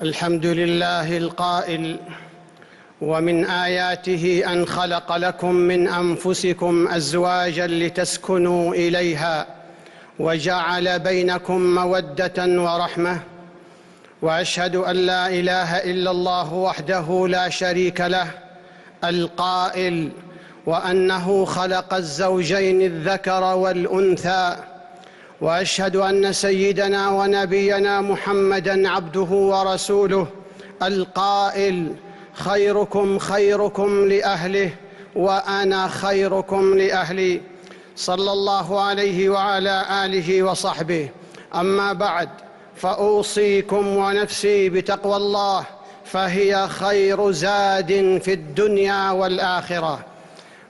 الحمد لله القائل: ومن آياته أن خلق لكم من أنفسكم أزواجا لتسكنوا إليها وجعل بينكم مودة ورحمة. وأشهد أن لا إله إلا الله وحده لا شريك له القائل: وأنه خلق الزوجين الذكر والأنثى. وأشهد أن سيدنا ونبينا محمدًا عبده ورسوله القائل: خيركم خيركم لأهله وأنا خيركم لأهلي، صلى الله عليه وعلى آله وصحبه. أما بعد، فأوصيكم ونفسي بتقوى الله، فهي خير زاد في الدنيا والآخرة.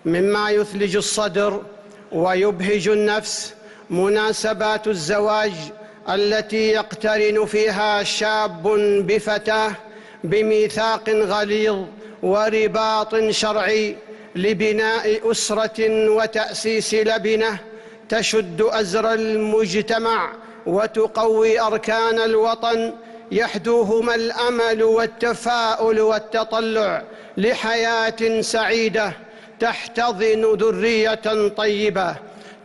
مما يثلج الصدر ويبهج النفس مناسبات الزواج التي يقترن فيها شاب بفتاة بميثاق غليظ ورباط شرعي لبناء أسرة وتأسيس لبنة تشد أزر المجتمع وتقوي أركان الوطن، يحدوهما الأمل والتفاؤل والتطلع لحياة سعيدة تحتضن ذرية طيبة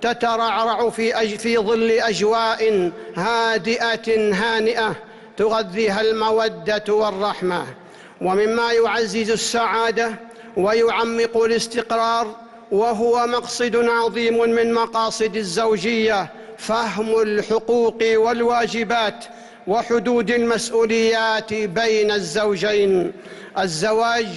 تترعرع في ظل أجواء هادئة هانئة تغذيها المودة والرحمة. ومما يعزز السعادة ويعمق الاستقرار، وهو مقصد عظيم من مقاصد الزوجية، فهم الحقوق والواجبات وحدود المسؤوليات بين الزوجين. الزواج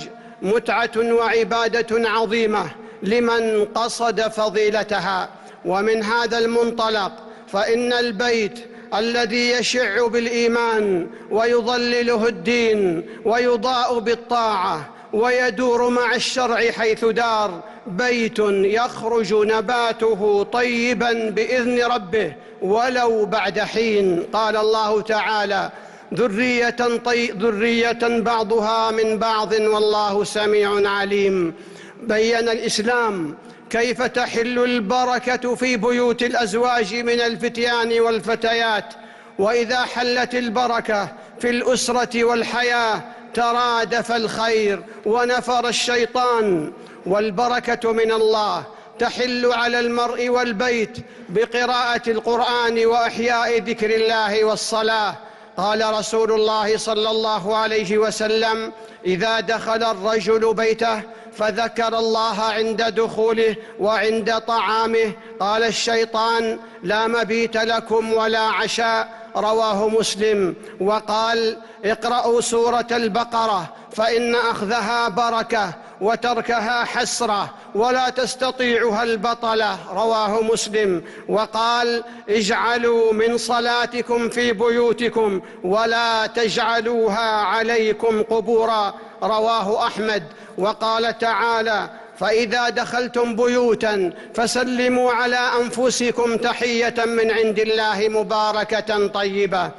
متعة وعبادة عظيمة لمن قصد فضيلتها. ومن هذا المنطلق فإن البيت الذي يشع بالإيمان ويظلله الدين ويضاء بالطاعة ويدور مع الشرع حيث دار، بيت يخرج نباته طيبا بإذن ربه ولو بعد حين. قال الله تعالى: ذرية بعضها من بعض والله سميع عليم. بين الإسلام كيف تحل البركة في بيوت الأزواج من الفتيان والفتيات، وإذا حلت البركة في الأسرة والحياة ترادف الخير ونفر الشيطان. والبركة من الله تحل على المرء والبيت بقراءة القرآن وإحياء ذكر الله والصلاة. قال رسول الله صلى الله عليه وسلم: إذا دخل الرجل بيته فذكر الله عند دخوله وعند طعامه قال الشيطان: لا مبيت لكم ولا عشاء. رواه مسلم. وقال: اقرأوا سورة البقرة فإن أخذها بركة وتركها حسرة ولا تستطيعها البطلة. رواه مسلم. وقال: اجعلوا من صلاتكم في بيوتكم ولا تجعلوها عليكم قبورا. رواه أحمد. وقال تعالى: فإذا دخلتم بيوتا فسلموا على أنفسكم تحية من عند الله مباركة طيبة.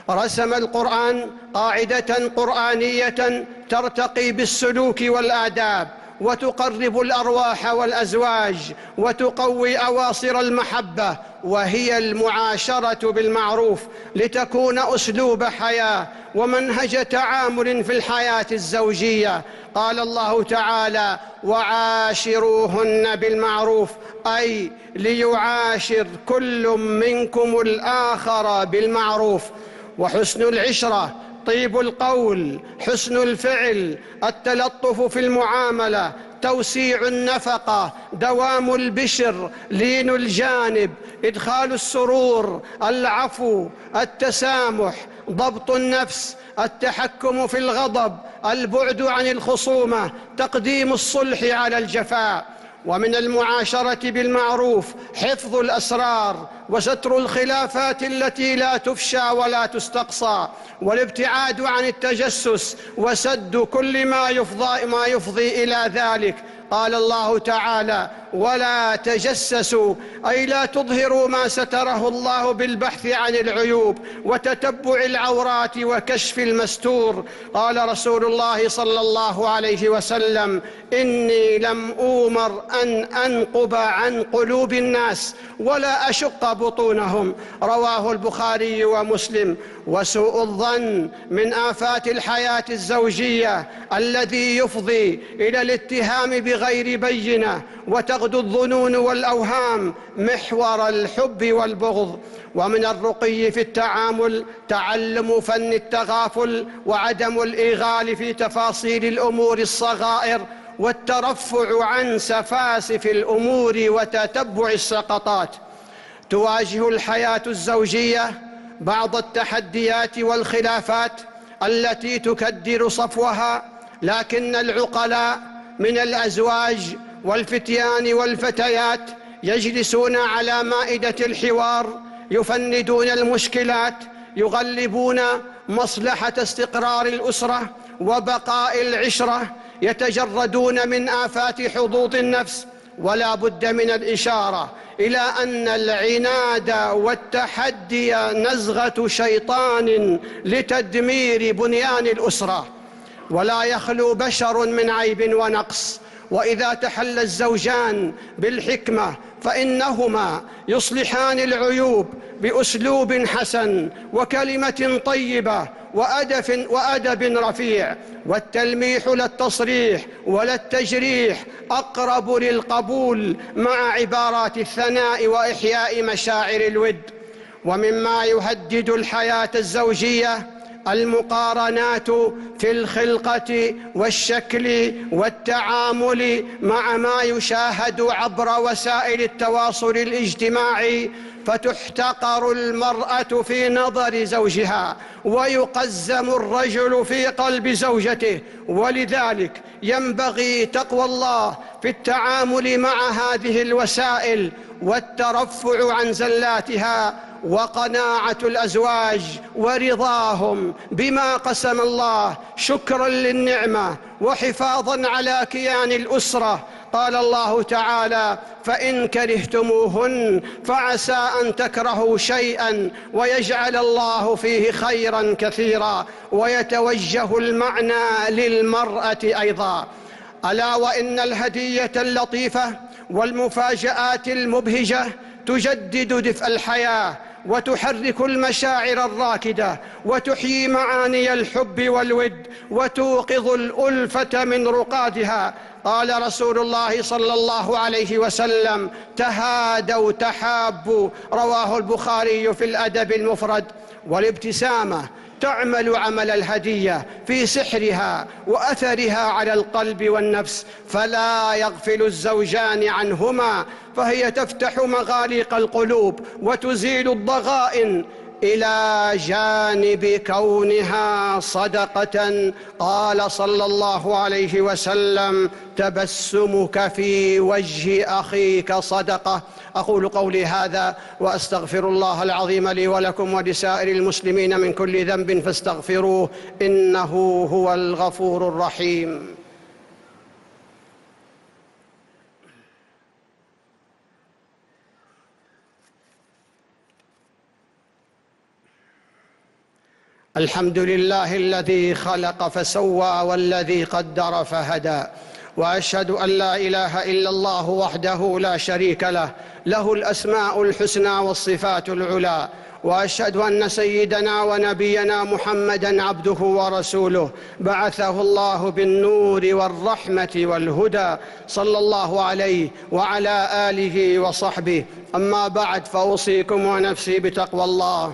رسم القرآن قاعدة قرآنية ترتقي بالسلوك والآداب وتقرب الأرواح والأزواج وتقوي أواصر المحبة، وهي المعاشرة بالمعروف، لتكون أسلوب حياة ومنهج تعامل في الحياة الزوجية. قال الله تعالى: وعاشروهن بالمعروف، أي ليعاشر كل منكم الآخر بالمعروف. وحسن العشرة، طيب القول، حسن الفعل، التلطف في المعاملة، توسيع النفقة، دوام البشر، لين الجانب، إدخال السرور، العفو، التسامح، ضبط النفس، التحكم في الغضب، البعد عن الخصومة، تقديم الصلح على الجفاء. ومن المعاشرة بالمعروف حفظ الأسرار وستر الخلافات التي لا تفشى ولا تستقصى، والابتعاد عن التجسس وسد كل ما يفضي إلى ذلك. قال الله تعالى: ولا تجسسوا، أي لا تظهروا ما ستره الله بالبحث عن العيوب وتتبع العورات وكشف المستور. قال رسول الله صلى الله عليه وسلم: إني لم أؤمر أن أنقب عن قلوب الناس ولا أشق بطونهم. رواه البخاري ومسلم. وسوء الظن من آفات الحياة الزوجية الذي يفضي إلى الاتهام بغير بينة، وتغدو الظنون والأوهام محور الحب والبغض. ومن الرقي في التعامل تعلم فن التغافل وعدم الإيغال في تفاصيل الأمور الصغائر، والترفع عن سفاسف الأمور وتتبع السقطات. تواجه الحياة الزوجية بعض التحديات والخلافات التي تكدر صفوها، لكن العقلاء من الأزواج والفتيان والفتيات يجلسون على مائدة الحوار، يفندون المشكلات، يغلبون مصلحة استقرار الأسرة وبقاء العشرة، يتجردون من آفات حظوظ النفس. ولا بد من الإشارة إلى أن العناد والتحدي نزغة شيطان لتدمير بنيان الأسرة، ولا يخلو بشر من عيب ونقص. وإذا تحلى الزوجان بالحكمة فإنهما يصلحان العيوب بأسلوب حسن وكلمة طيبة وأدب رفيع. والتلميح لا التصريح ولا التجريح أقرب للقبول مع عبارات الثناء وإحياء مشاعر الود. ومما يهدد الحياة الزوجية المقارنات في الخلقة والشكل والتعامل مع ما يشاهد عبر وسائل التواصل الاجتماعي، فتحتقر المرأة في نظر زوجها ويقزم الرجل في قلب زوجته. ولذلك ينبغي تقوى الله في التعامل مع هذه الوسائل والترفع عن زلاتها، وقناعة الأزواج ورضاهم بما قسم الله شكرا للنعمة وحفاظا على كيان الأسرة. قال الله تعالى: فإن كرهتموهن فعسى أن تكرهوا شيئا ويجعل الله فيه خيرا كثيرا. ويتوجه المعنى للمرأة أيضا، ألا وإن الهدية اللطيفة والمفاجآت المبهجة تجدد دفء الحياة وتحرك المشاعر الراكدة وتحيي معاني الحب والود وتوقظ الألفة من رقادها. قال رسول الله صلى الله عليه وسلم: تهادوا تحابوا. رواه البخاري في الأدب المفرد. والابتسامة تعمل عمل الهدية في سحرها وأثرها على القلب والنفس، فلا يغفل الزوجان عنهما، فهي تفتح مغاليق القلوب وتزيل الضغائن، إلى جانب كونها صدقة. قال صلى الله عليه وسلم: تبسمك في وجه أخيك صدقة. أقول قولي هذا وأستغفر الله العظيم لي ولكم ولسائر المسلمين من كل ذنب فاستغفروه، إنه هو الغفور الرحيم. الحمد لله الذي خلق فسوى والذي قدر فهدى، وأشهد أن لا إله إلا الله وحده لا شريك له، له الأسماء الحسنى والصفات العلى. وأشهد أن سيدنا ونبينا محمدًا عبده ورسوله، بعثه الله بالنور والرحمة والهدى، صلى الله عليه وعلى آله وصحبه. أما بعد، فأوصيكم ونفسي بتقوى الله.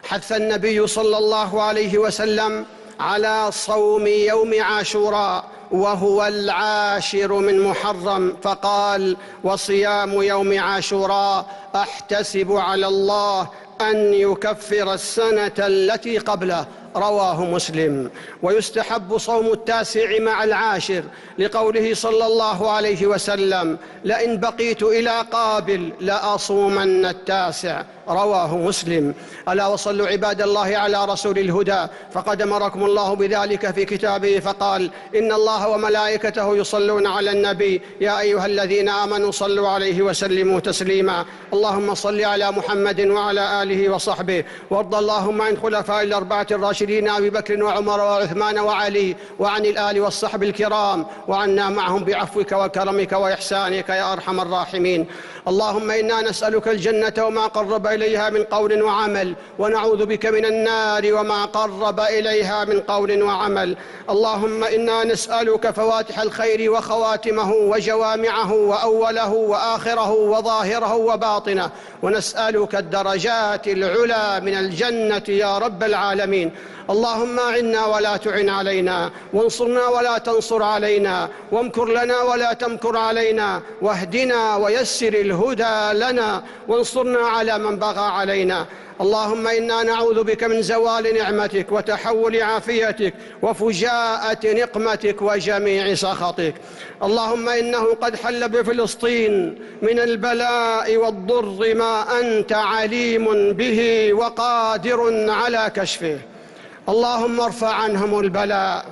حث النبي صلى الله عليه وسلم على صوم يوم عاشوراء وهو 10 من محرم، فقال: وصيام يوم عاشوراء أحتسب على الله أن يكفر السنة التي قبله. رواه مسلم. ويستحب صوم 9 مع 10 لقوله صلى الله عليه وسلم: لئن بقيت إلى قابل لأصومن 9. رواه مسلم. ألا وصلوا عباد الله على رسول الهدى، فقد أمركم الله بذلك في كتابه فقال: إن الله وملائكته يصلون على النبي يا أيها الذين آمنوا صلوا عليه وسلموا تسليما. اللهم صل على محمد وعلى آله وصحبه، وارض اللهم عن خلفاء الأربعة الراشدين أبي بكر وعمر وعثمان وعلي، وعن الآل والصحب الكرام، وعنا معهم بعفوك وكرمك وإحسانك يا أرحم الراحمين. اللهم إنا نسألك الجنة وما قرب إليها من قول وعمل، ونعوذ بك من النار وما قرب إليها من قول وعمل. اللهم إنا نسألك فواتح الخير وخواتمه وجوامعه وأوله وآخره وظاهره وباطنه، ونسألك الدرجات العلى من الجنة يا رب العالمين. اللهم أعنا ولا تعن علينا، وانصرنا ولا تنصر علينا، وامكر لنا ولا تمكر علينا، واهدنا ويسر الهدى لنا، وانصرنا على من بغى علينا. اللهم إنا نعوذ بك من زوال نعمتك وتحول عافيتك وفجاءة نقمتك وجميع سخطك. اللهم إنه قد حل بفلسطين من البلاء والضر ما أنت عليم به وقادر على كشفه. اللهم ارفع عنهم البلاء،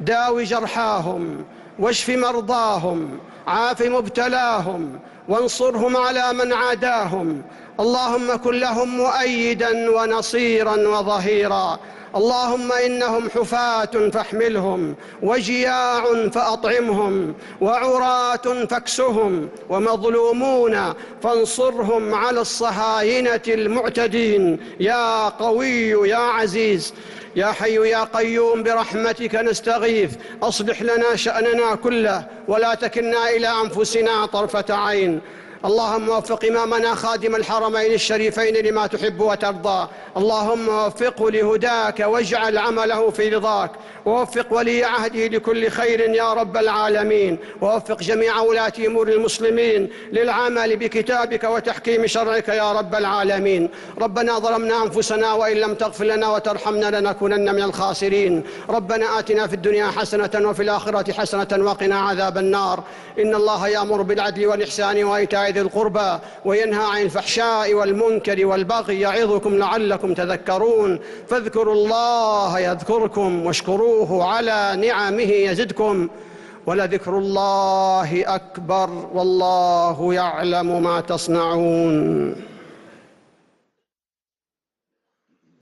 داو جرحاهم، واشف مرضاهم، عاف مبتلاهم، وانصرهم على من عاداهم. اللهم كن لهم مؤيدا ونصيرا وظهيرا. اللهم إنهم حفاة فاحملهم، وجياع فأطعمهم، وعراة فاكسهم، ومظلومون فانصرهم على الصهاينة المعتدين يا قوي يا عزيز. يا حي يا قيوم برحمتك نستغيث، أصلح لنا شأننا كله ولا تكلنا إلى أنفسنا طرفة عين. اللهم وفق إمامنا خادم الحرمين الشريفين لما تحب وترضى. اللهم وفقه لهداك واجعل عمله في رضاك، ووفق ولي عهده لكل خير يا رب العالمين، ووفق جميع ولاة أمور المسلمين للعمل بكتابك وتحكيم شرعك يا رب العالمين. ربنا ظلمنا أنفسنا وإن لم تغفر لنا وترحمنا لنكونن من الخاسرين. ربنا آتنا في الدنيا حسنة وفي الآخرة حسنة وقنا عذاب النار. إن الله يأمر بالعدل والإحسان وإيتاء ذي القربى وينهى عن الفحشاء والمنكر والبغي يعظكم لعلكم تذكرون. فاذكروا الله يذكركم واشكروه على نعمه يزدكم، ولذكر الله أكبر والله يعلم ما تصنعون.